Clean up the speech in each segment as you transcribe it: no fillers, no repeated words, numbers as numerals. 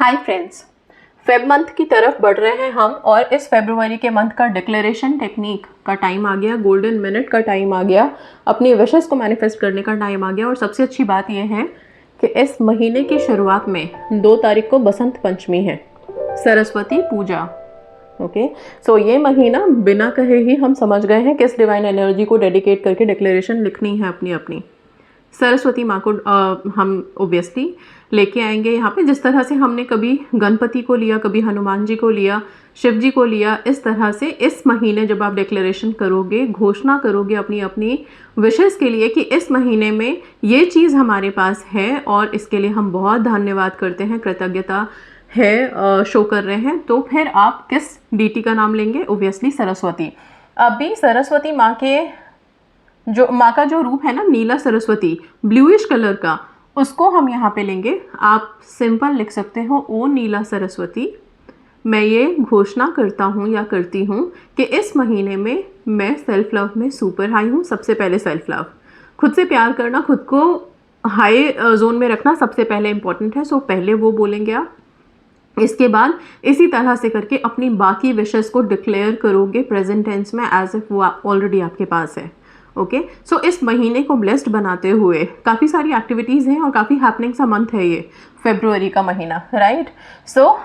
Hi friends, Feb month की तरफ बढ़ रहे हैं हम और इस फरवरी के मंथ का डिक्लेरेशन टेक्निक का टाइम आ गया, गोल्डन मिनट का टाइम आ गया, अपनी विशेस को मैनिफेस्ट करने का टाइम आ गया। और सबसे अच्छी बात यह है कि इस महीने की शुरुआत में 2 तारीख को बसंत पंचमी है, सरस्वती पूजा। ओके, सो ये महीना बिना कहे ही हम समझ गए हैं किस डिवाइन एनर्जी को डेडिकेट करके डिक्लेरेशन लिखनी है अपनी अपनी। सरस्वती माँ को हम ओबियसली लेके आएंगे यहाँ पे। जिस तरह से हमने कभी गणपति को लिया, कभी हनुमान जी को लिया, शिव जी को लिया, इस तरह से इस महीने जब आप डिक्लेरेशन करोगे, घोषणा करोगे अपनी अपनी विशेस के लिए कि इस महीने में ये चीज़ हमारे पास है और इसके लिए हम बहुत धन्यवाद करते हैं, कृतज्ञता है शो कर रहे हैं, तो फिर आप किस डीटी का नाम लेंगे? ओबियसली सरस्वती। अभी सरस्वती माँ का जो रूप है ना, नीला सरस्वती, ब्लूइश कलर का, उसको हम यहाँ पे लेंगे। आप सिंपल लिख सकते हो, ओ नीला सरस्वती, मैं ये घोषणा करता हूँ या करती हूँ कि इस महीने में मैं सेल्फ लव में सुपर हाई हूँ। सबसे पहले सेल्फ लव, खुद से प्यार करना, खुद को हाई जोन में रखना सबसे पहले इम्पॉर्टेंट है। सो पहले वो बोलेंगे आप। इसके बाद इसी तरह से करके अपनी बाकी विशेस को डिक्लेयर करोगे प्रेजेंट टेंस में, एज इफ वो ऑलरेडी आपके पास है। ओके, सो इस महीने को ब्लेस्ड बनाते हुए काफ़ी सारी एक्टिविटीज़ हैं और काफ़ी हैपनिंग सा मंथ है ये फरवरी का महीना, राइट। सो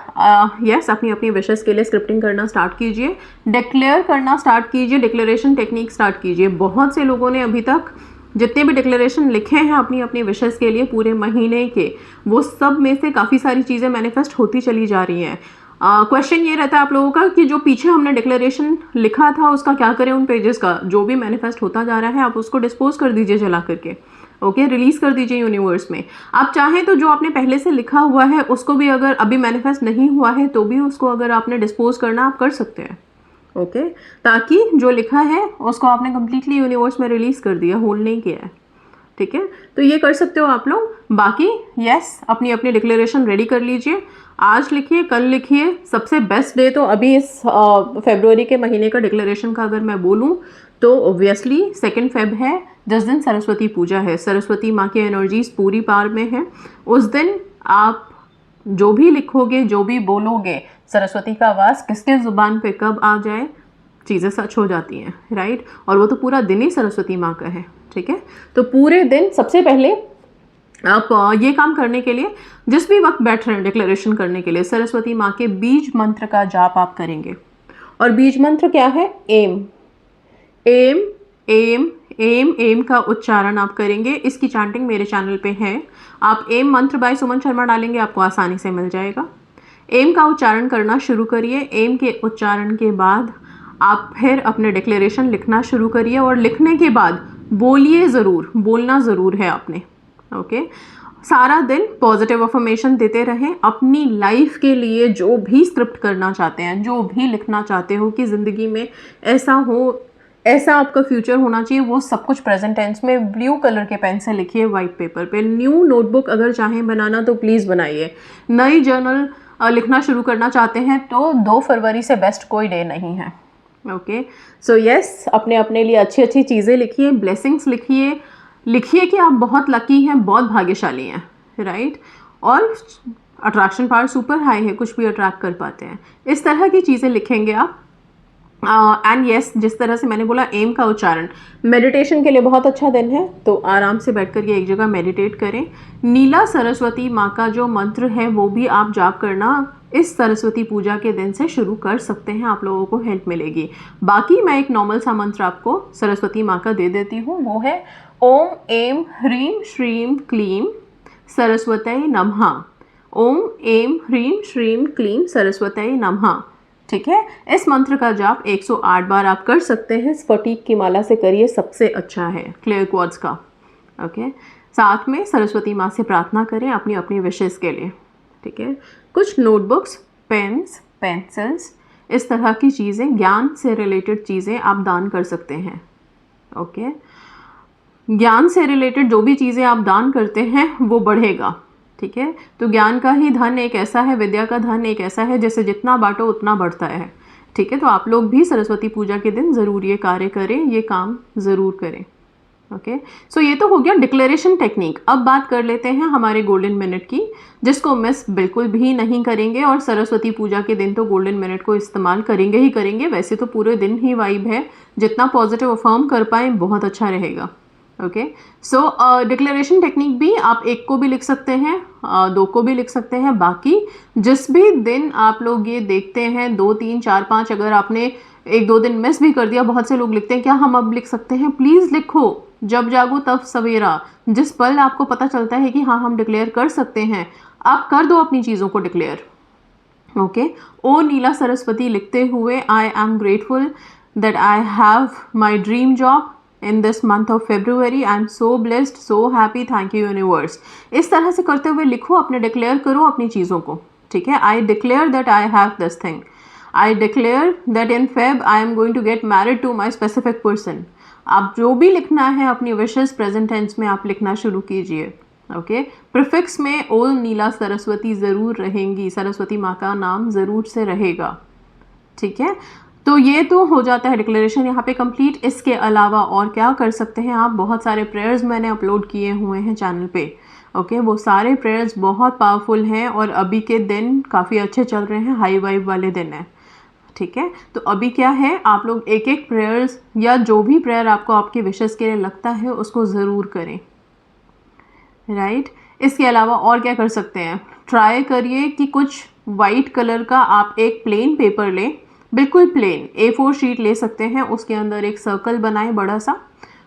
यस, अपनी अपनी विशेस के लिए स्क्रिप्टिंग करना स्टार्ट कीजिए, डिक्लेयर करना स्टार्ट कीजिए, डिक्लेरेशन टेक्निक स्टार्ट कीजिए। बहुत से लोगों ने अभी तक जितने भी डिक्लेरेशन लिखे हैं अपनी अपनी विशेस के लिए पूरे महीने के, वो सब में से काफ़ी सारी चीज़ें मैनिफेस्ट होती चली जा रही हैं। क्वेश्चन ये रहता है आप लोगों का कि जो पीछे हमने डिक्लेरेशन लिखा था उसका क्या करें? उन पेजेस का जो भी मैनिफेस्ट होता जा रहा है आप उसको डिस्पोज कर दीजिए चला करके। ओके, रिलीज कर दीजिए यूनिवर्स में। आप चाहें तो जो आपने पहले से लिखा हुआ है उसको भी, अगर अभी मैनिफेस्ट नहीं हुआ है तो भी उसको अगर आपने डिस्पोज करना आप कर सकते हैं। ओके, ताकि जो लिखा है उसको आपने कंप्लीटली यूनिवर्स में रिलीज कर दिया, होल्ड नहीं किया है। ठीक है, तो ये कर सकते हो आप लोग। बाकी यस, अपनी अपनी डिक्लेरेशन रेडी कर लीजिए, आज लिखिए, कल लिखिए। सबसे बेस्ट डे तो अभी इस फरवरी के महीने का डिक्लेरेशन का अगर मैं बोलूँ तो ऑब्वियसली 2 फेब है, जिस दिन सरस्वती पूजा है। सरस्वती माँ की एनर्जीज पूरी पार में है। उस दिन आप जो भी लिखोगे, जो भी बोलोगे, सरस्वती का वास किसके ज़ुबान पे कब आ जाए, चीज़ें सच हो जाती हैं, राइट। और वो तो पूरा दिन ही सरस्वती माँ का है। ठीक है, तो पूरे दिन सबसे पहले आप ये काम करने के लिए, जिस भी वक्त बैठ रहे हैं डिक्लेरेशन करने के लिए, सरस्वती माँ के बीज मंत्र का जाप आप करेंगे। और बीज मंत्र क्या है? एम एम एम एम एम का उच्चारण आप करेंगे। इसकी चैंटिंग मेरे चैनल पे है, आप एम मंत्र बाय सुमन शर्मा डालेंगे, आपको आसानी से मिल जाएगा। एम का उच्चारण करना शुरू करिए। एम के उच्चारण के बाद आप फिर अपने डिक्लेरेशन लिखना शुरू करिए और लिखने के बाद बोलिए ज़रूर, बोलना ज़रूर है आपने। ओके, सारा दिन पॉजिटिव अफर्मेशन देते रहें अपनी लाइफ के लिए। जो भी स्क्रिप्ट करना चाहते हैं, जो भी लिखना चाहते हो कि ज़िंदगी में ऐसा हो, ऐसा आपका फ्यूचर होना चाहिए, वो सब कुछ प्रेजेंट टेंस में ब्लू कलर के पेन से लिखिए, वाइट पेपर पे। न्यू नोटबुक अगर चाहें बनाना तो प्लीज़ बनाइए। नई जर्नल लिखना शुरू करना चाहते हैं तो 2 फरवरी से बेस्ट कोई डे नहीं है। ओके, सो यस, अपने अपने लिए अच्छी अच्छी चीज़ें लिखिए, ब्लेसिंग्स लिखिए, लिखिए कि आप बहुत लकी हैं, बहुत भाग्यशाली हैं, राइट। और अट्रैक्शन पावर सुपर हाई है, कुछ भी अट्रैक्ट कर पाते हैं, इस तरह की चीज़ें लिखेंगे आप। एंड यस, जिस तरह से मैंने बोला, एम का उच्चारण मेडिटेशन के लिए बहुत अच्छा दिन है, तो आराम से बैठ कर के एक जगह मेडिटेट करें। नीला सरस्वती माँ का जो मंत्र है वो भी आप जाप करना इस सरस्वती पूजा के दिन से शुरू कर सकते हैं, आप लोगों को हेल्प मिलेगी। बाकी मैं एक नॉर्मल सा मंत्र आपको सरस्वती माँ का दे देती हूँ, वो है ओम एम ह्रीम श्रीम क्लीम सरस्वती नमः। ओम एम ह्रीम श्रीम क्लीम सरस्वती नमः। ठीक है, इस मंत्र का जाप 108 बार आप कर सकते हैं। स्फटिक की माला से करिए, सबसे अच्छा है, क्लियर क्वार्ट्ज का। ओके, साथ में सरस्वती माँ से प्रार्थना करें अपनी अपनी विशेस के लिए। ठीक है, कुछ नोटबुक्स, पेन्स, पेंसिल्स, इस तरह की चीज़ें, ज्ञान से रिलेटेड चीज़ें आप दान कर सकते हैं। ओके, ज्ञान से रिलेटेड जो भी चीज़ें आप दान करते हैं वो बढ़ेगा। ठीक है, तो ज्ञान का ही धन एक ऐसा है, विद्या का धन एक ऐसा है, जैसे जितना बांटो उतना बढ़ता है। ठीक है, तो आप लोग भी सरस्वती पूजा के दिन ज़रूर ये कार्य करें, ये काम ज़रूर करें। ओके, सो ये तो हो गया डिक्लेरेशन टेक्निक। अब बात कर लेते हैं हमारे गोल्डन मिनट की, जिसको मिस बिल्कुल भी नहीं करेंगे, और सरस्वती पूजा के दिन तो गोल्डन मिनट को इस्तेमाल करेंगे ही करेंगे। वैसे तो पूरे दिन ही वाइब है, जितना पॉजिटिव अफर्म कर पाए बहुत अच्छा रहेगा। ओके, सो डिक्लेरेशन टेक्निक भी आप एक को भी लिख सकते हैं, दो को भी लिख सकते हैं। बाकी जिस भी दिन आप लोग ये देखते हैं 2 3 4 5, अगर आपने 1-2 दिन मिस भी कर दिया, बहुत से लोग लिखते हैं क्या हम अब लिख सकते हैं, प्लीज़ लिखो। जब जागो तब सवेरा, जिस पल आपको पता चलता है कि हाँ हम डिक्लेयर कर सकते हैं, आप कर दो अपनी चीज़ों को डिक्लेयर। ओके, ओ नीला सरस्वती लिखते हुए I am grateful that I have my dream job in this month of February, I am so blessed, so happy, thank you universe. इस तरह से करते हुए लिखो, अपने डिक्लेयर करो अपनी चीज़ों को। ठीक है, I declare that I have this thing, I declare that in Feb I am going to get married to my specific person. आप जो भी लिखना है अपनी विशेस प्रेजेंट टेंस में आप लिखना शुरू कीजिए। ओके, प्रीफिक्स में ओ नीला सरस्वती ज़रूर रहेंगी, सरस्वती माँ का नाम ज़रूर से रहेगा। ठीक है, तो ये तो हो जाता है डिक्लेरेशन यहाँ पे कंप्लीट। इसके अलावा और क्या कर सकते हैं आप, बहुत सारे प्रेयर्स मैंने अपलोड किए हुए हैं चैनल पे। ओके, वो सारे प्रेयर्स बहुत पावरफुल हैं और अभी के दिन काफ़ी अच्छे चल रहे हैं, हाई वाइब वाले दिन हैं। ठीक है, तो अभी क्या है, आप लोग एक एक प्रेयर्स या जो भी प्रेयर आपको आपके विशेस के लिए लगता है उसको ज़रूर करें। राइट, इसके अलावा और क्या कर सकते हैं, ट्राई करिए कि कुछ वाइट कलर का आप एक प्लेन पेपर लें, बिल्कुल प्लेन A4 शीट ले सकते हैं, उसके अंदर एक सर्कल बनाएं, बड़ा सा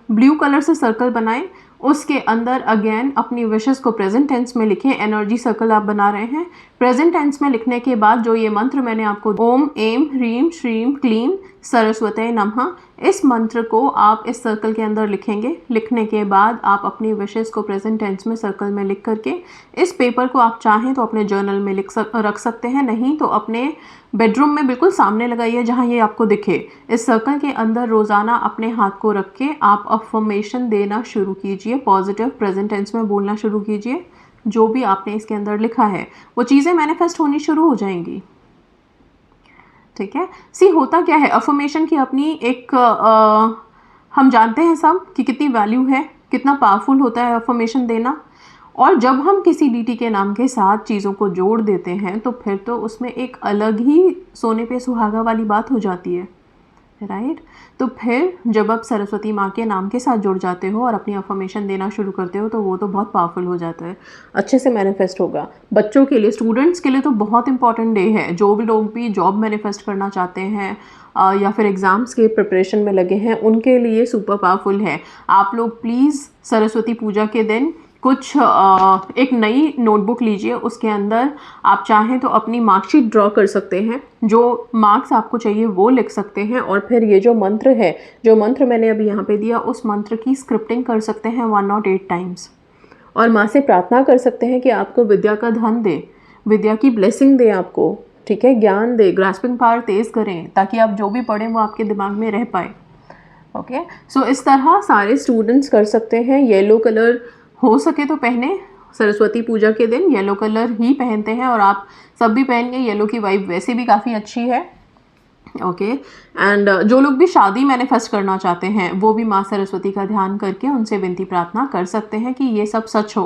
ब्लू कलर से सर्कल बनाएं, उसके अंदर अगेन अपनी विशेस को प्रेजेंट टेंस में लिखें। एनर्जी सर्कल आप बना रहे हैं, प्रेजेंट टेंस में लिखने के बाद जो ये मंत्र मैंने आपको ओम एम ह्रीम श्रीम क्लीम सरस्वती नमः, इस मंत्र को आप इस सर्कल के अंदर लिखेंगे। लिखने के बाद आप अपनी विशेस को प्रेजेंट टेंस में सर्कल में लिख करके इस पेपर को आप चाहें तो अपने जर्नल में रख सकते हैं, नहीं तो अपने बेडरूम में बिल्कुल सामने लगाइए जहाँ ये आपको दिखे। इस सर्कल के अंदर रोज़ाना अपने हाथ को रख के आप अफर्मेशन देना शुरू कीजिए, पॉजिटिव प्रेजेंट टेंस में बोलना शुरू कीजिए। जो भी आपने इसके अंदर लिखा है वो चीज़ें मैनिफेस्ट होनी शुरू हो जाएंगी। ठीक है, सी होता क्या है, अफर्मेशन की अपनी एक हम जानते हैं सब कि कितनी वैल्यू है, कितना पावरफुल होता है अफर्मेशन देना। और जब हम किसी डीटी के नाम के साथ चीज़ों को जोड़ देते हैं तो फिर तो उसमें एक अलग ही सोने पे सुहागा वाली बात हो जाती है। राइट, तो फिर जब आप सरस्वती माँ के नाम के साथ जुड़ जाते हो और अपनी अफर्मेशन देना शुरू करते हो तो वो तो बहुत पावरफुल हो जाता है, अच्छे से मैनिफेस्ट होगा। बच्चों के लिए, स्टूडेंट्स के लिए तो बहुत इंपॉर्टेंट डे है। जो भी लोग भी जॉब मैनिफेस्ट करना चाहते हैं या फिर एग्ज़ाम्स के प्रिपरेशन में लगे हैं, उनके लिए सुपर पावरफुल है। आप लोग प्लीज़ सरस्वती पूजा के दिन कुछ एक नई नोटबुक लीजिए, उसके अंदर आप चाहें तो अपनी मार्कशीट ड्रॉ कर सकते हैं, जो मार्क्स आपको चाहिए वो लिख सकते हैं, और फिर ये जो मंत्र है, जो मंत्र मैंने अभी यहाँ पे दिया, उस मंत्र की स्क्रिप्टिंग कर सकते हैं 108 टाइम्स, और माँ से प्रार्थना कर सकते हैं कि आपको विद्या का धन दे, विद्या की ब्लेसिंग दे आपको। ठीक है, ज्ञान दे, ग्रास्पिंग पावर तेज़ करें ताकि आप जो भी पढ़ें वो आपके दिमाग में रह पाए। ओके, सो इस तरह सारे स्टूडेंट्स कर सकते हैं। येलो कलर हो सके तो पहने, सरस्वती पूजा के दिन येलो कलर ही पहनते हैं और आप सब भी पहनिए, येलो की वाइब वैसे भी काफ़ी अच्छी है। ओके, एंड जो लोग भी शादी मैनिफेस्ट करना चाहते हैं वो भी माँ सरस्वती का ध्यान करके उनसे विनती प्रार्थना कर सकते हैं कि ये सब सच हो।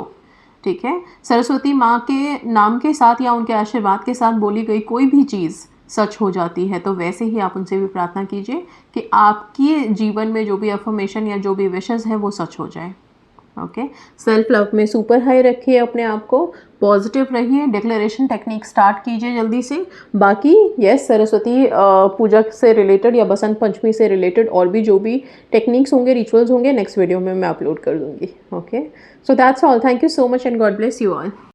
ठीक है, सरस्वती माँ के नाम के साथ या उनके आशीर्वाद के साथ बोली गई कोई भी चीज़ सच हो जाती है, तो वैसे ही आप उनसे भी प्रार्थना कीजिए कि आपके जीवन में जो भी अफर्मेशन या जो भी विशेस है वो सच हो जाए। ओके, सेल्फ लव में सुपर हाई रखिए अपने आप को, पॉजिटिव रहिए, डिक्लेरेशन टेक्निक स्टार्ट कीजिए जल्दी से। बाकी यस, सरस्वती पूजा से रिलेटेड या बसंत पंचमी से रिलेटेड और भी जो भी टेक्निक्स होंगे, रिचुअल्स होंगे, नेक्स्ट वीडियो में मैं अपलोड कर दूंगी। Okay, so that's all, thank you so much and God bless you all.